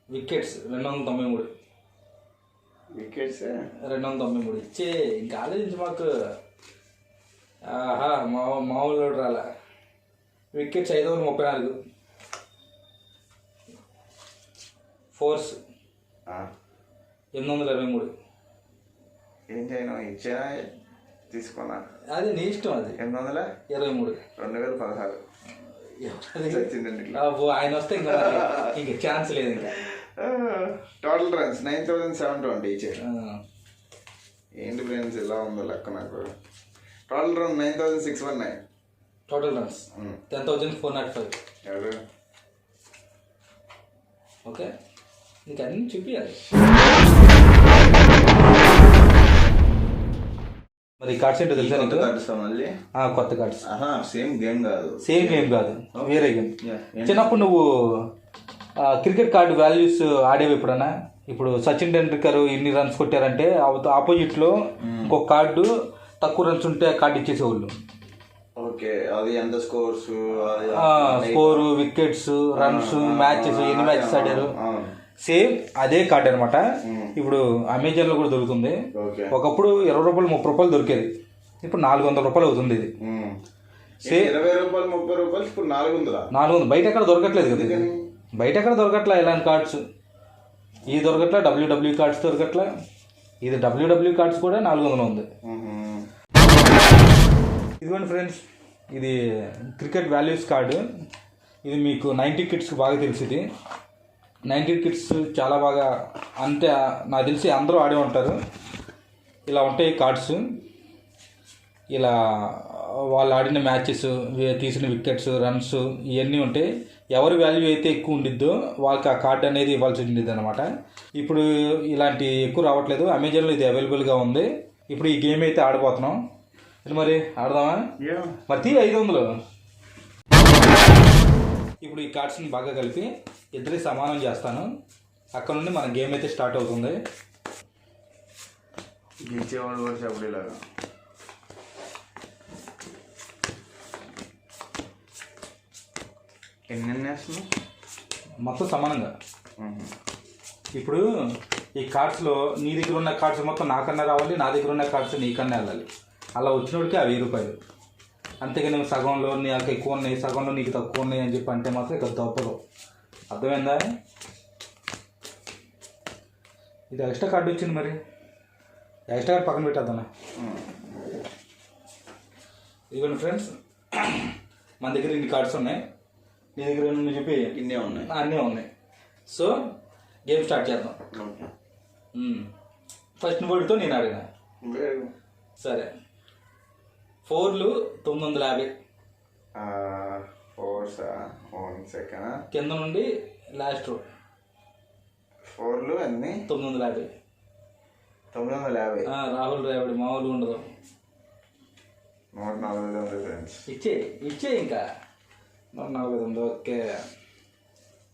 Wickets 293. Wickets 293 ఇచ్చే ఇంకా ఆలోచించి మాకు. ఆహా మామూలు రాలా. వికెట్స్ 534. ఫోర్స్ 823. ఏం చేయను ఇచ్చా తీసుకున్నా. అది నీ ఇష్టం. అది 823 2016 ఆయన వస్తే ఇంకా ఇంకా ఛాన్స్ లేదు. ఇంకా టోటల్ రన్స్ 9720 ఇచ్చారు. ఏంటి ఫ్రెండ్స్ ఇలా ఉందో లెక్క నాకు. Total run 9619. Total runs 10,405. ఎవరు ఓకే ఇంకా అన్ని చూపించాలి. మరి కార్డ్స్ ఏంటో తెలుసా నీకు? మళ్ళీ కొత్త కార్డ్స్. సేమ్ గేమ్ కాదు, వేరే గేమ్. చిన్నప్పుడు నువ్వు క్రికెట్ కార్డు వాల్యూస్ ఆడేవి ఎప్పుడన్నా? ఇప్పుడు సచిన్ టెండూల్కర్ ఇన్ని రన్స్ కొట్టారంటే ఆపోజిట్లో ఇంకొక కార్డు తక్కువ రన్స్ ఉంటే కార్డు ఇచ్చేసేవాళ్ళు. ఓకే, అది ఎంత స్కోరు, వికెట్స్, రన్స్, మ్యాచెస్, ఎన్ని మ్యాచెస్ ఆడారు, సేమ్ అదే కార్డు అనమాట. ఇప్పుడు అమెజాన్లో కూడా దొరుకుతుంది. ఒకప్పుడు 20 రూపాయలు 30 రూపాయలు దొరికేది, ఇప్పుడు 400 రూపాయలు అవుతుంది. ఇది సేమ్ 20 రూపాయలు 30 రూపాయలు ఇప్పుడు 400. బయట ఎక్కడ దొరకట్లేదు కదా, బయట ఎక్కడ దొరకట్లా ఇలాంటి కార్డ్స్. ఇది దొరకట్లా, డబ్ల్యూడబ్ల్యూ కార్డ్స్ దొరకట్లా. ఇది డబ్ల్యూడబ్ల్యూ కార్డ్స్ కూడా 400 ఉంది. ఇదిగోండి ఫ్రెండ్స్, ఇది క్రికెట్ వాల్యూస్ కార్డు. ఇది మీకు 90 కిడ్స్కి బాగా తెలిసింది. 90 కిడ్స్ చాలా బాగా, అంతే నాకు తెలిసి అందరూ ఆడే ఉంటారు. ఇలా ఉంటాయి కార్డ్స్. ఇలా వాళ్ళు ఆడిన మ్యాచెస్, తీసిన వికెట్స్, రన్స్ ఇవన్నీ ఉంటాయి. ఎవరి వాల్యూ అయితే ఎక్కువ ఉండిద్దో వాళ్ళకి ఆ కార్డ్ అనేది ఇవ్వాల్సి ఉండిద్ది అనమాట. ఇప్పుడు ఇలాంటి ఎక్కువ రావట్లేదు. అమెజాన్లో ఇది అవైలబుల్గా ఉంది. ఇప్పుడు ఈ గేమ్ అయితే ఆడిపోతున్నాం. మరి ఆడదామా? మరి 500. ఇప్పుడు ఈ కార్డ్స్ని బాగా కలిపి ఇద్దరికి సమానం చేస్తాను. అక్కడ నుండి మన గేమ్ అయితే స్టార్ట్ అవుతుంది. గెలిచేవాడు కూడా చెప్పలేలాగా. ఎన్ని వేస్తున్నావు? మొత్తం సమానంగా. ఇప్పుడు ఈ కార్డ్స్లో నీ దగ్గర ఉన్న కార్డ్స్ మొత్తం నాకన్నా రావాలి, నా దగ్గర ఉన్న కార్డ్స్ నీకన్నా వెళ్ళాలి. అలా వచ్చినోడికి 1000 రూపాయలు. అంతేగాని నువ్వు సగంలో నాకు ఎక్కువ ఉన్నాయి, సగంలో నీకు తక్కువ ఉన్నాయి అని చెప్పి అంటే మాత్రం ఇక తప్పదు. అర్థమైందా? ఇది ఎక్స్ట్రా కార్డు వచ్చింది. మరి ఎక్స్ట్రా కార్డు పక్కన పెట్టేద్దాం. ఇదిగోండి ఫ్రెండ్స్, మన దగ్గర ఇన్ని కార్డ్స్ ఉన్నాయి. నీ దగ్గర ఏమన్నా చెప్పి ఇన్నే ఉన్నాయి, అన్నీ ఉన్నాయి. సో గేమ్ స్టార్ట్ చేద్దాం. ఫస్ట్ వర్డ్తో నేను అడిగిన. సరే, 4లు 950. 1 సెకండ్. కింద నుండి లాస్ట్ 4లు అన్ని 950. 950. రాహుల్ ద్రావిడ్ మామూలు ఉండదు. 149 ఫ్రెండ్స్. ఇచ్చే ఇంకా 149. ఓకే,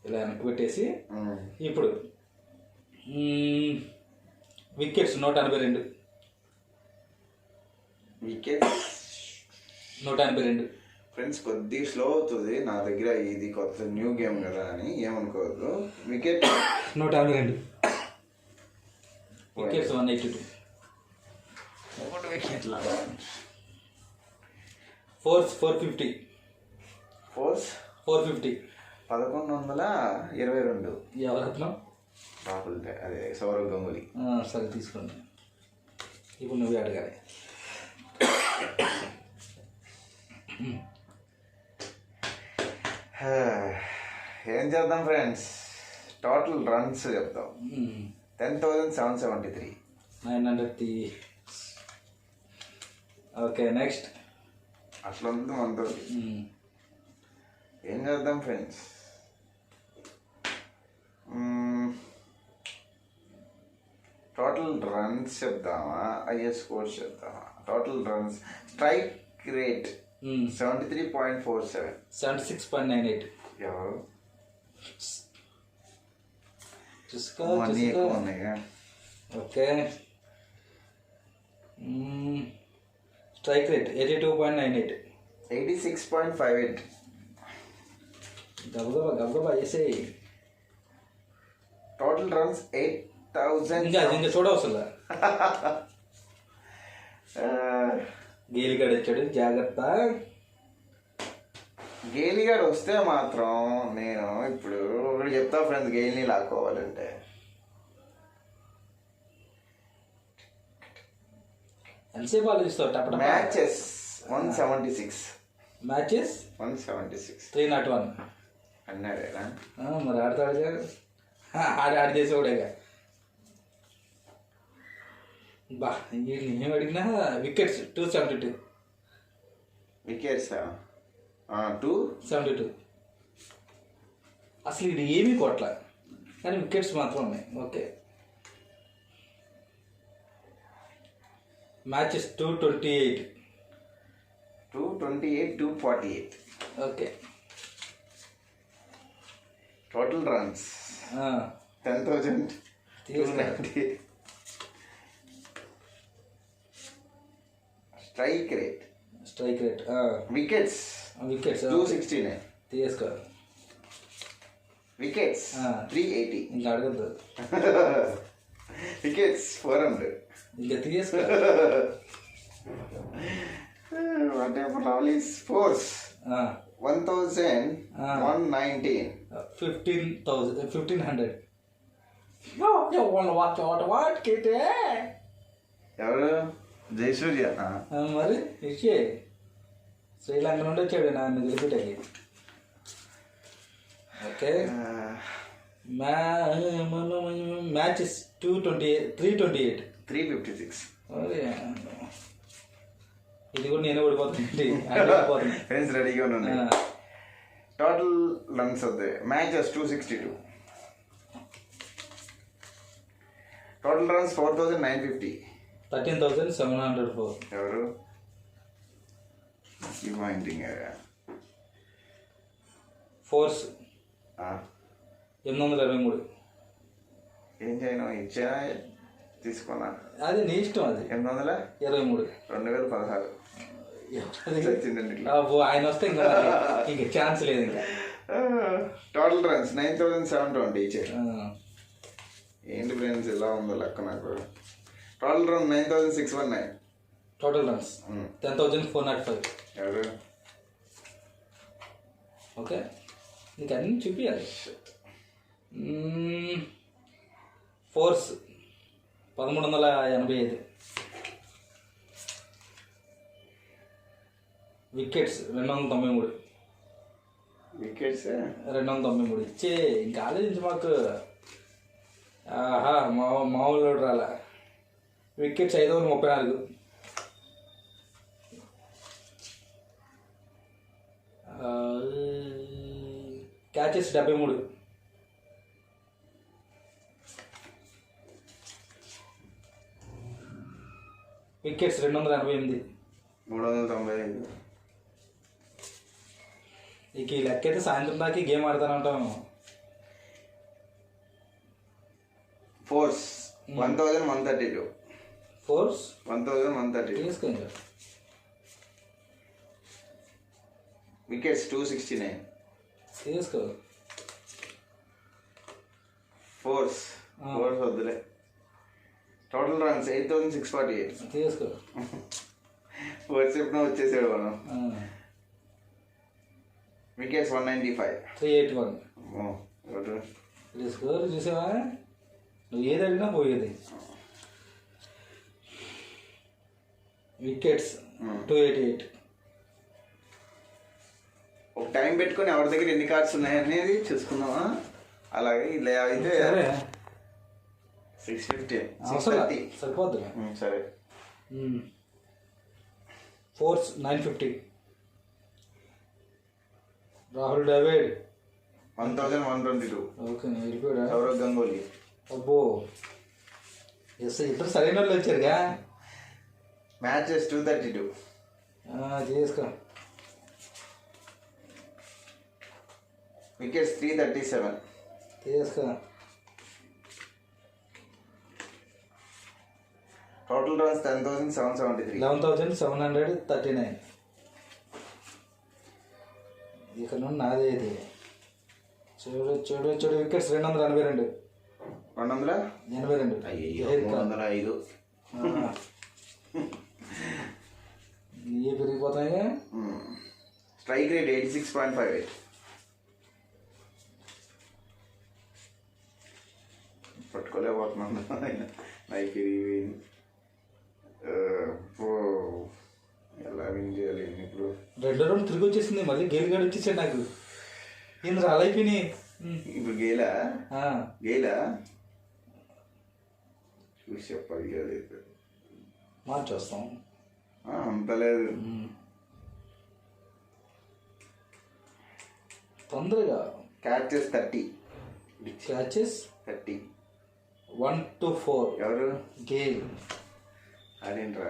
ఇలా వెనక్కి పెట్టేసి ఇప్పుడు వికెట్స్ 182. వికెట్స్ 182. ఫ్రెండ్స్ కొద్దిగా స్లో అవుతుంది నా దగ్గర, ఇది కొత్త న్యూ గేమ్ కదా అని ఏమనుకోవద్దు. వికెట్ 182. వికెట్స్ 182. ఫోర్స్ 450. ఫోర్స్ 450. 1122. ఎవరత్నం? రాహుల్, అదే సౌరవ్ గంగూలీ. సరే తీసుకోండి. ఇప్పుడు నువ్వే అడగాలి. ఏం చేద్దాం ఫ్రెండ్స్? టోటల్ రన్స్ చెప్తాం. 10,773. 900. Okay, next. అట్లా ఉంది మనతో. ఏం చేద్దాం ఫ్రెండ్స్? టోటల్ రన్స్ చెప్తామా, ఐఎస్ స్కోర్స్ చెప్తామా? Total runs, strike rate 73.47. 76.98. ఎవరు చూసుకో. ఉన్నాయిగా. Okay, strike rate 82.98. 86.58. గబగబా వేసేయి. Total runs 8,000. ఇంకా చూడవసలు. గేలిగాడు వచ్చాడు, జాగ్రత్త. గేలిగాడు వస్తే మాత్రం నేను ఇప్పుడు ఒకటి చెప్తా ఫ్రెండ్స్, గేల్ని లాక్కోవాలంటే ఎంతసేపు ఆలోచిస్తావు? టపట మ్యాచెస్ 176. మ్యాచెస్ 176 301 అన్నాడేనా? మరి ఆడతాడు, ఆడి చేసేవాడేగా. బా ఏం అడిగినా వికెట్స్ 272. వికెట్స్ 272. అసలు ఇది ఏమీ కొట్ల, కానీ వికెట్స్ మాత్రం ఉన్నాయి. Okay. Matches 228. 248. Okay. Total runs 10,290. Strike rate wickets 269. తీసుకో. వికెట్స్ 380. ఇంకా అడగద్దు. వికెట్స్ 400. ఇంకా తీసుకో. ఫోర్స్ 1,119. 1500. ఎవరు? జయసూర్య. మరి ఇచ్చే శ్రీలంక నుండి వచ్చాడు నన్ను నిలబెట్టాలి. ఓకే. మ్యాచెస్ 328. 356. ఇది కూడా నేను ఓడిపోతానండి. ఫ్రెండ్స్ రెడీగా ఉండండి. టోటల్ రన్స్ వద్దాయి. మ్యాచెస్ 262. Total runs 4,950. 13,704. ఎవరు? పాయింటింగ్. ఫోర్స్ 823. ఏం చేయను, ఇచ్చా తీసుకున్నా. అది నీ ఇష్టం. అది 823. 2016. ఆయన వస్తే ఇంకా ఛాన్స్ లేదు. ఇంకా టోటల్ రన్స్ 9,720 ఇచ్చారు. ఏంటి ఫ్రెండ్స్ ఇలా ఉందో లెక్క నాకు. Total run 9,619. Total runs 10,405. ఎవరు? ఓకే. నీకు అన్నీ చూపించాలి. ఫోర్స్ 1,385. వికెట్స్ 293. వికెట్స్ 293 ఇచ్చే. ఇంకా ఆలోచించి మాకు. మామూలు రాలా. వికెట్స్ 534. క్యాచెస్ 73. వికెట్స్ 288. 395. ఇక ఈ లెక్క అయితే సాయంత్రం దాకా గేమ్ ఆడతానంటాను. ఫోర్స్ 1,132. ఫోర్స్ 1,132. తీసుకో. వికెట్స్ 269. తీసుకో. ఫోర్స్ వద్దులే. Total runs 8,648. తీసుకో. ఫోర్స్ చెప్పిన వచ్చేసాడు మనం. వికెట్స్ 195. 381. తీసుకో. చూసావా, నువ్వు ఏది అడిగినా పోయేది. వికెట్స్ 288. ఒక టైం పెట్టుకొని ఎవరి దగ్గర ఎన్ని కార్డ్స్ ఉన్నాయనేది చూసుకుందామా? అలాగే ఇలా అయితే 650. 630 సరిపోద్ది. సరే. ఫోర్స్ 950. రాహుల్ ద్రావిడ్ 1,122. ఓకే. వెళ్ళిపోయాడా? సౌరవ్ గంగూలీ. అబ్బో, ఎస్ ఇద్దరు సరైన వాళ్ళు వచ్చారుగా. మ్యాచెస్ 232. చేసుకో. వికెట్స్ 337. చేసుకో. Total runs 10,773. 11,739. ఇక నుండి నాదే ఇది. చూడు. వికెట్స్ 282. 282. అయ్యో 305. ఇవి పెరిగిపోతాయి. Strike rate 86.58. పట్టుకోలేకపోతున్నాను నైఫ్ విరిగిపోయింది. ఎలా విన్ చేయాలి ఇప్పుడు? 2 రౌండ్ తిరిగి వచ్చేసింది. మళ్ళీ గేలు గడి వచ్చేసాడు నాకు. ఏంది రాలైపోయినాయి ఇప్పుడు గేలా చూసి చెప్పాలి కదా. మార్చేస్తాం. అంత లేదు, తొందరగా. క్యాచెస్ 30. 1 to 4. ఎవరు? గేల్. అదేంట్రా?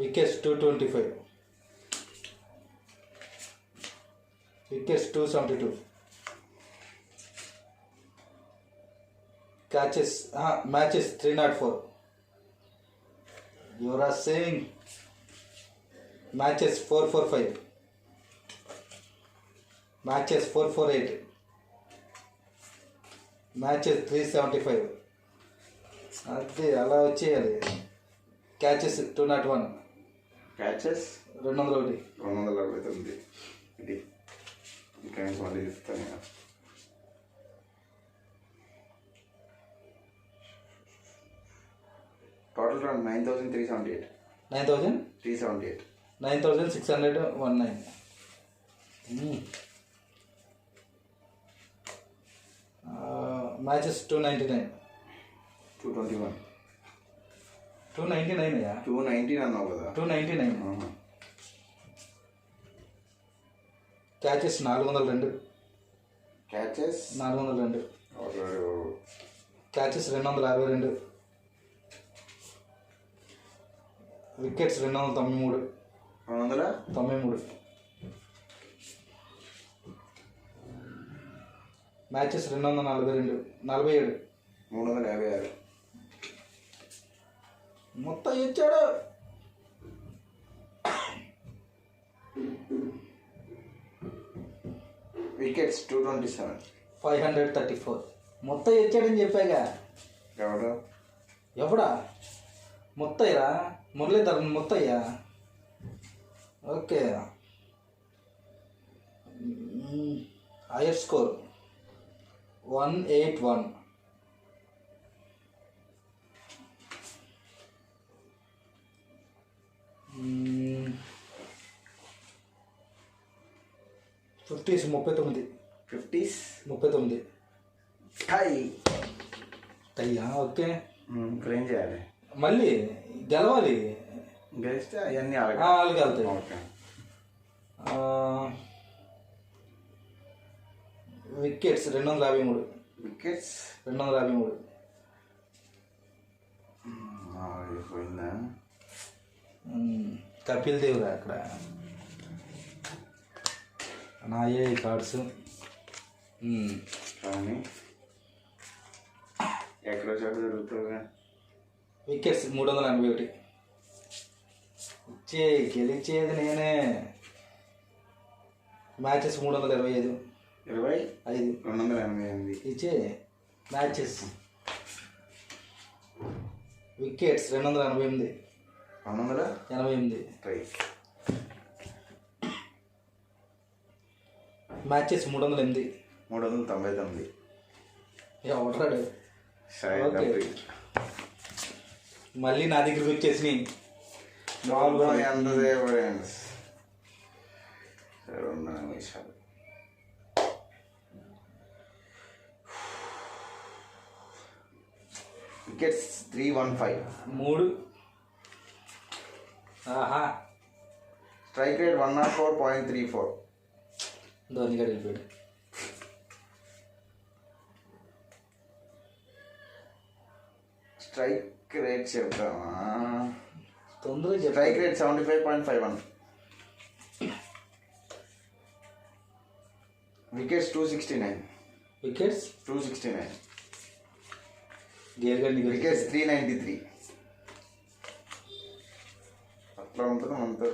Wickets 225. Wickets 272. Matches 304. Yuvraj Singh. Matches 445. Matches 448. Matches 375. అదే అలా వచ్చేయాలి. క్యాచెస్ 201. క్యాచెస్ 201. 269. ఇది ఇంకా మళ్ళీ ఇస్తాను. Total run 9,378. 9,378. 9,619. మ్యాచెస్ 299. 221. 299 అయ్యా. 219 అన్నావు కదా. 299. Catches 402. Catches 402. Catches 252. Wickets 293. 293. Matches 247. 356. మొత్తం ఇచ్చాడు. వికెట్స్ 227. 534. మొత్తం ఇచ్చాడని చెప్పాగా. ఎవడా? మొత్తయ్యరా? మురళీధరన్ మొత్తయ్యా. ఓకే. Higher score 181. ఫిఫ్టీస్ 39. 39. టైయా? ఓకే. ఇప్పుడు ఏం చేయాలి? మళ్ళీ గెలవాలి. గెలిస్తే అవన్నీ అలాగే వెళ్తాయి. ఓకే. వికెట్స్ 253. వికెట్స్ 253. పోయిందా? కపిల్ దేవ్రా అక్కడ. నాయే కార్డ్స్. కానీ ఎక్కడో చోట జరుగుతుందా? వికెట్స్ 381. గెలిచేది నేనే. మ్యాచెస్ 325. 288. ఇచ్చే మ్యాచెస్. వికెట్స్ 288. 288. మ్యాచెస్ 308. 399. ఎవడాడు? ఓకే. మళ్ళీ నా దగ్గరికి వచ్చేసినాయి. వికెట్స్ 315. 3. ఆహా. Strike rate 104.34. ధోని గారు వెళ్ళిపోయాడు. స్ట్రైక్ రేట్ చెప్తామా? తొందరగా. Strike rate 75.51. వికెట్స్ 269. వికెట్స్ 269. గేర్ గారిని. వికెట్స్ 393. అట్లా ఉంటుంది మనతో.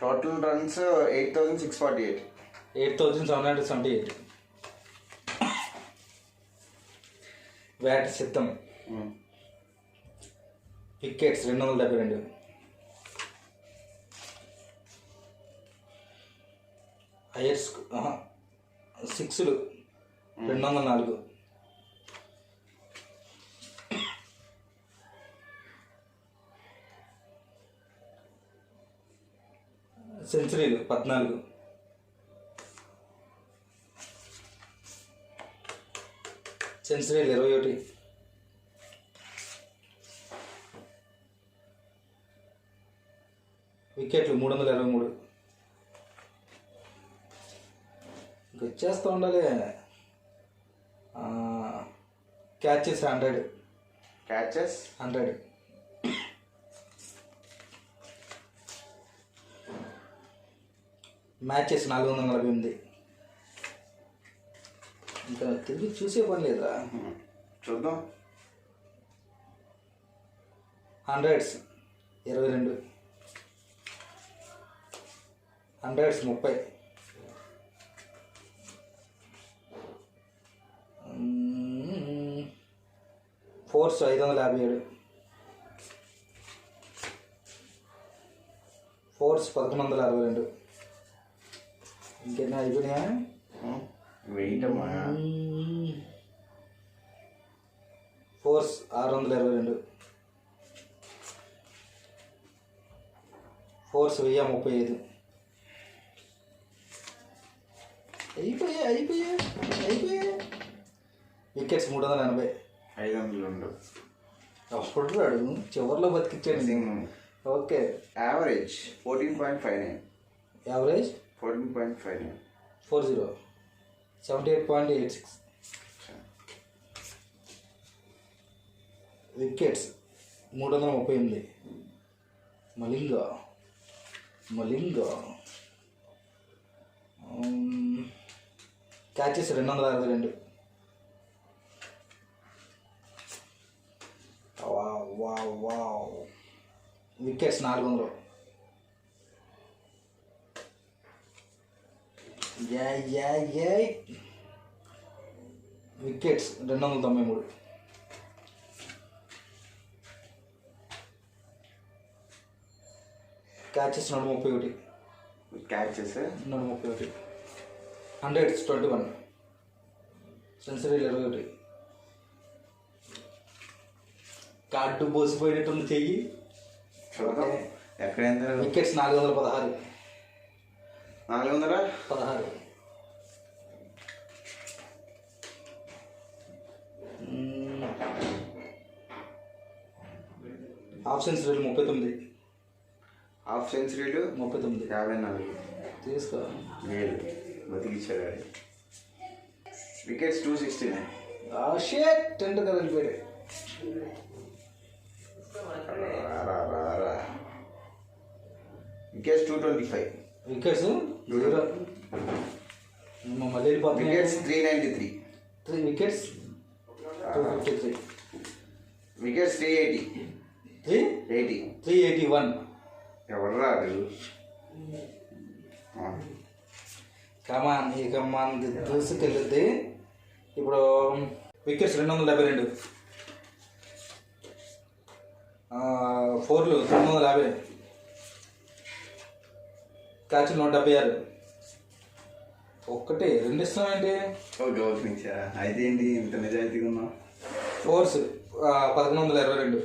Total runs 8,648. 8,778. వ్యాట్ సిద్ధం. వికెట్స్ 272. హైయర్స్ 6లు 204. సెంచరీలు 14. సెంచరీలు 21. వికెట్లు 323. వచ్చేస్తూ ఉండాలి. క్యాచెస్ 100. క్యాచెస్ 100. మ్యాచెస్ 448. ఇంకా తిరిగి చూసే పని లేదా? చూద్దాం. 100s 22. 100s 30. ఫోర్స్ 557. ఫోర్స్ 1162. ఇంకెన్నా అయిపోయినాయా? వెయిటమ్మా. ఫోర్స్ 622. ఫోర్స్ 1035. అయిపోయాయి. వికెట్స్ 380. 502. అప్పుడు రాడు చివరిలో బతికిచ్చాడు. Okay. Average 14.59. Average 14.59. 40. 78.86. Wickets 338. Malinga catches 262. Wow. Wickets 400. Wickets 293. Catches 131. Catches 131. 100s 21. సెంచరీలు 21. కార్డు పోసిపోయినట్టుంది చెయ్యి. చూద్దాం ఎక్కడైందో. వికెట్స్ 416. 416. హాఫ్ సెంచరీలు 39. హాఫ్ సెంచరీలు 39. 54. తీసుకో. లేదు బతికిచ్చాడు. వికెట్స్ 269. టెంట్ కలిగిపోయాడు. వికెట్స్ 225. వికెట్స్ 0. మళ్ళీ వెళ్ళిపోతుంది. వికెట్స్ 393. 3 వికెట్స్ 253. వికెట్స్ 380. 381. ఎవరు రాదు. కమాన్ ఇక మంది దూసుకెళ్ళుద్ది. ఇప్పుడు వికెట్స్ 272. ఫోర్లు 950. క్యాచ్లు 176. ఒక్కటి 2 ఇస్తున్నామేంటి? గౌరవించా అయితే ఏంటి ఇంత నిజాయితీగా ఉన్నావు? ఫోర్స్ 1122.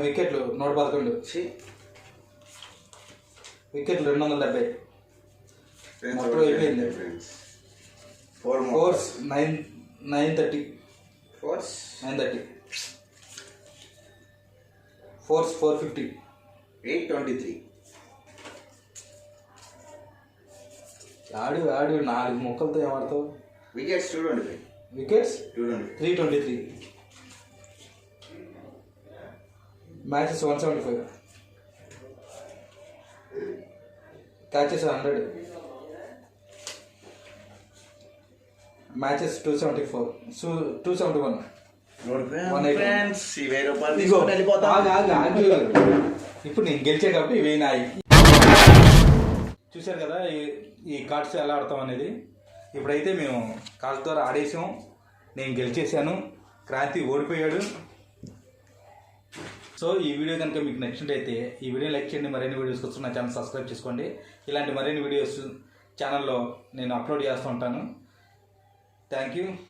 వికెట్లు 111. వికెట్లు 270. మొత్తం అయిపోయింది. ఫోర్స్ 930. ఫోర్స్ 930. ఫోర్స్ 450. 823. ఆడు 4 ముక్కలతో ఏమాడతావు? Wickets 225. Wickets 223. 323. Matches 175. Catches 100. Matches 274. 271. 180. Friends 1000 రూపాయలు ఇగో తీసుకొని వెళ్ళిపోతాం. ఇప్పుడు నేను గెలిచే కాబట్టి ఇవి నాయి. చూశారు కదా ఈ కార్డ్స్ ఎలా ఆడతాం అనేది. ఇప్పుడైతే మేము కార్డ్స్ ద్వారా ఆడేసాం. నేను గెలిచేసాను, క్రాంతి ఓడిపోయాడు. సో ఈ వీడియో కనుక మీకు నచ్చినట్టయితే ఈ వీడియో లైక్ చేయండి. మరిన్ని వీడియోస్ కోసం నా ఛానల్ సబ్స్క్రైబ్ చేసుకోండి. ఇలాంటి మరిన్ని వీడియోస్ ఛానల్లో నేను అప్లోడ్ చేస్తూ ఉంటాను. Thank you.